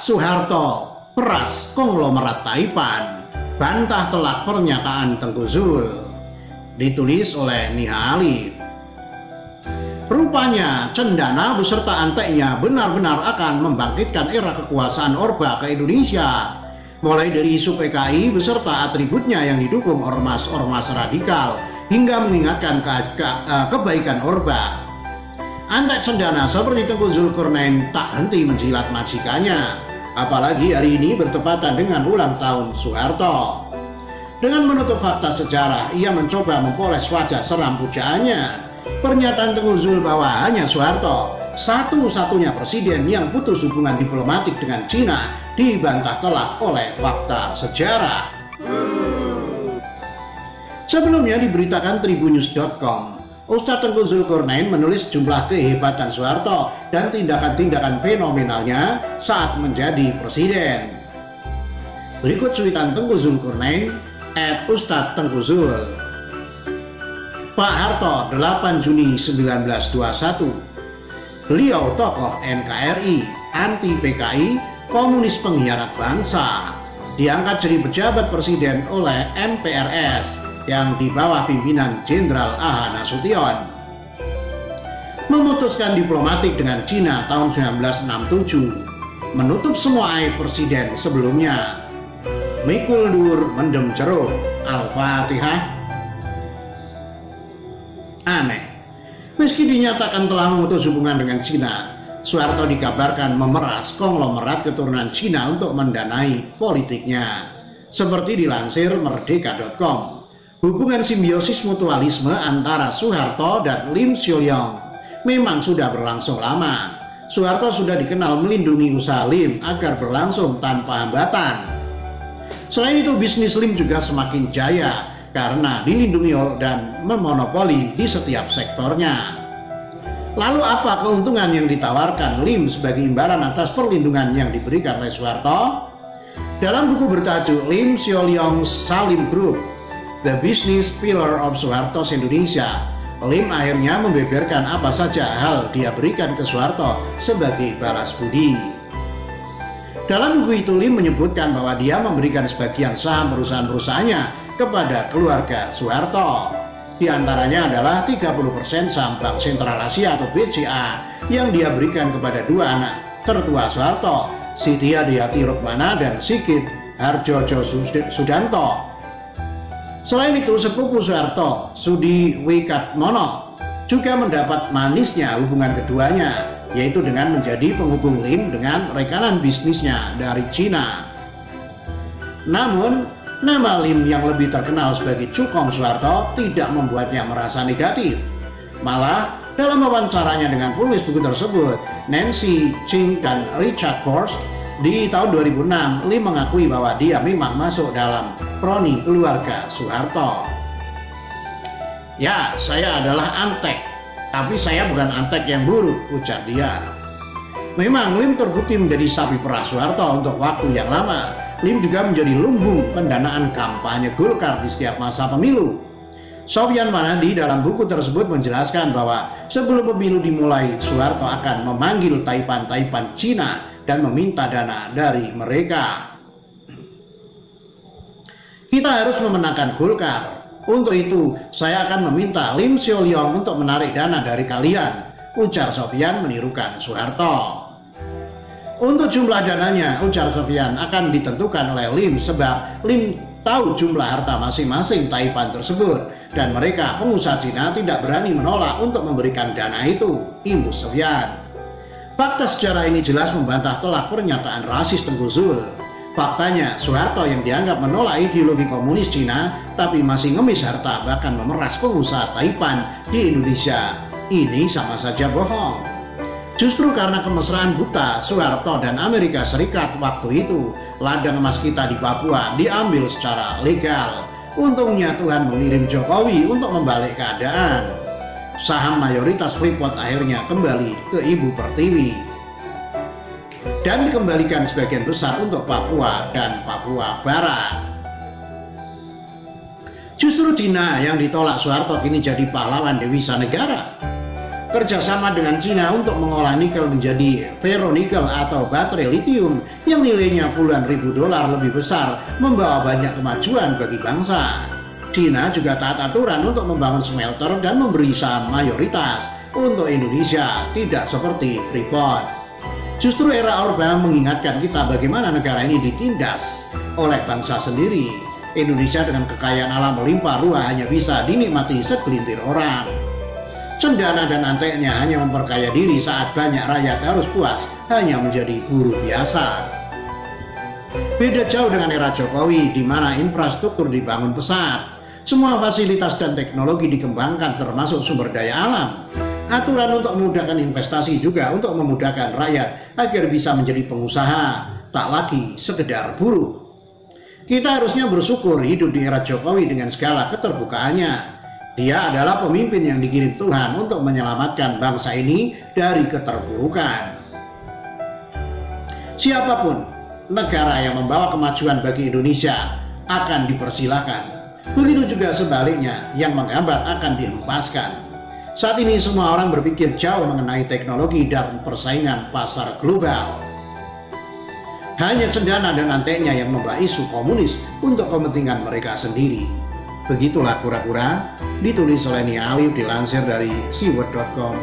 Soeharto peras konglomerat Taipan, bantah telak pernyataan Tengku Zul. Ditulis oleh Niha Alif. Rupanya cendana beserta anteknya benar-benar akan membangkitkan era kekuasaan Orba ke Indonesia, mulai dari isu PKI beserta atributnya yang didukung ormas-ormas radikal hingga mengingatkan kebaikan Orba. Antek cendana seperti Tengku Zulkarnain tak henti menjilat majikannya, apalagi hari ini bertepatan dengan ulang tahun Soeharto. Dengan menutup fakta sejarah, ia mencoba mempoles wajah seram pujaannya. Pernyataan Tengku Zul bahwa hanya Soeharto satu-satunya presiden yang putus hubungan diplomatik dengan Cina dibantah telak oleh fakta sejarah. Sebelumnya diberitakan Tribunnews.com, Ustadz Tengku Zulkarnain menulis jumlah kehebatan Soeharto dan tindakan-tindakan fenomenalnya saat menjadi presiden. Berikut cuitan Tengku Zulkarnain @Ustadz Tengku Zul. Pak Harto 8 Juni 1921. Beliau tokoh NKRI, anti PKI, komunis pengkhianat bangsa. Diangkat jadi pejabat presiden oleh MPRS yang di bawah pimpinan Jenderal A.H. Nasution. Memutuskan diplomatik dengan Cina tahun 1967. Menutup semua aib presiden sebelumnya. Mikul dur mendem jeruk. Al-Fatihah. Aneh, meski dinyatakan telah memutus hubungan dengan Cina, Soeharto dikabarkan memeras konglomerat keturunan Cina untuk mendanai politiknya. Seperti dilansir Merdeka.com, hubungan simbiosis mutualisme antara Soeharto dan Lim Sio-yong memang sudah berlangsung lama. Soeharto sudah dikenal melindungi usaha Lim agar berlangsung tanpa hambatan. Selain itu, bisnis Lim juga semakin jaya karena dilindungi dan memonopoli di setiap sektornya. Lalu apa keuntungan yang ditawarkan Lim sebagai imbalan atas perlindungan yang diberikan oleh Soeharto? Dalam buku bertajuk Lim Sio-yong Salim Group, The Business Pillar of Soeharto's Indonesia, Lim akhirnya membeberkan apa saja hal dia berikan ke Soeharto sebagai balas budi. Dalam buku itu Lim menyebutkan bahwa dia memberikan sebagian saham perusahaan-perusahaannya kepada keluarga Soeharto. Di antaranya adalah 30% saham Bank Sentral Asia atau BCA yang dia berikan kepada dua anak tertua Soeharto, Siti Hadiati Rukmana dan Sigit Hardjojo Sudanto. Selain itu, sepupu Soeharto, Sudi Wikatmono, juga mendapat manisnya hubungan keduanya, yaitu dengan menjadi penghubung Lim dengan rekanan bisnisnya dari Cina. Namun, nama Lim yang lebih terkenal sebagai Cukong Soeharto tidak membuatnya merasa negatif. Malah, dalam wawancaranya dengan penulis buku tersebut, Nancy Ching dan Richard Forst, di tahun 2006, Lim mengakui bahwa dia memang masuk dalam kroni keluarga Soeharto. Ya, saya adalah antek, tapi saya bukan antek yang buruk, ujar dia. Memang Lim terbukti menjadi sapi perah Soeharto untuk waktu yang lama. Lim juga menjadi lumbung pendanaan kampanye Golkar di setiap masa pemilu. Sofyan Manandi dalam buku tersebut menjelaskan bahwa sebelum pemilu dimulai, Soeharto akan memanggil Taipan Cina dan meminta dana dari mereka. Kita harus memenangkan Golkar. Untuk itu, saya akan meminta Lim Sio-yong untuk menarik dana dari kalian, ujar Sofyan menirukan Soeharto. Untuk jumlah dananya, ujar Sofyan, akan ditentukan oleh Lim sebab Lim tahu jumlah harta masing-masing Taipan tersebut dan mereka pengusaha Cina tidak berani menolak untuk memberikan dana itu, imbus Sofyan. Fakta sejarah ini jelas membantah telak pernyataan rasis Tengku Zul. Faktanya, Soeharto yang dianggap menolak ideologi komunis Cina tapi masih ngemis harta bahkan memeras pengusaha Taipan di Indonesia. Ini sama saja bohong. Justru karena kemesraan buta Soeharto dan Amerika Serikat waktu itu, ladang emas kita di Papua diambil secara legal. Untungnya Tuhan mengirim Jokowi untuk membalik keadaan. Saham mayoritas Freeport akhirnya kembali ke Ibu Pertiwi dan dikembalikan sebagian besar untuk Papua dan Papua Barat. Justru Cina yang ditolak Soeharto kini jadi pahlawan devisa negara. kerjasama dengan Cina untuk mengolah nikel menjadi ferronikel atau baterai lithium yang nilainya puluhan ribu dolar lebih besar membawa banyak kemajuan bagi bangsa. Cina juga taat aturan untuk membangun smelter dan memberi saham mayoritas untuk Indonesia, tidak seperti Freeport. Justru era Orde mengingatkan kita bagaimana negara ini ditindas oleh bangsa sendiri. Indonesia dengan kekayaan alam melimpah ruah hanya bisa dinikmati segelintir orang. Cendana dan anteknya hanya memperkaya diri saat banyak rakyat harus puas hanya menjadi buruh biasa. Beda jauh dengan era Jokowi di mana infrastruktur dibangun pesat. Semua fasilitas dan teknologi dikembangkan termasuk sumber daya alam. Aturan untuk memudahkan investasi juga untuk memudahkan rakyat agar bisa menjadi pengusaha, tak lagi sekedar buruh. Kita harusnya bersyukur hidup di era Jokowi dengan segala keterbukaannya. Dia adalah pemimpin yang dikirim Tuhan untuk menyelamatkan bangsa ini dari keterpurukan. Siapapun negara yang membawa kemajuan bagi Indonesia akan dipersilahkan. Begitu juga sebaliknya, yang menghambat akan dihempaskan. Saat ini semua orang berpikir jauh mengenai teknologi dan persaingan pasar global. Hanya cendana dan anteknya yang membawa isu komunis untuk kepentingan mereka sendiri. Begitulah kura-kura, ditulis oleh Nia Alif, dilansir dari siwet.com.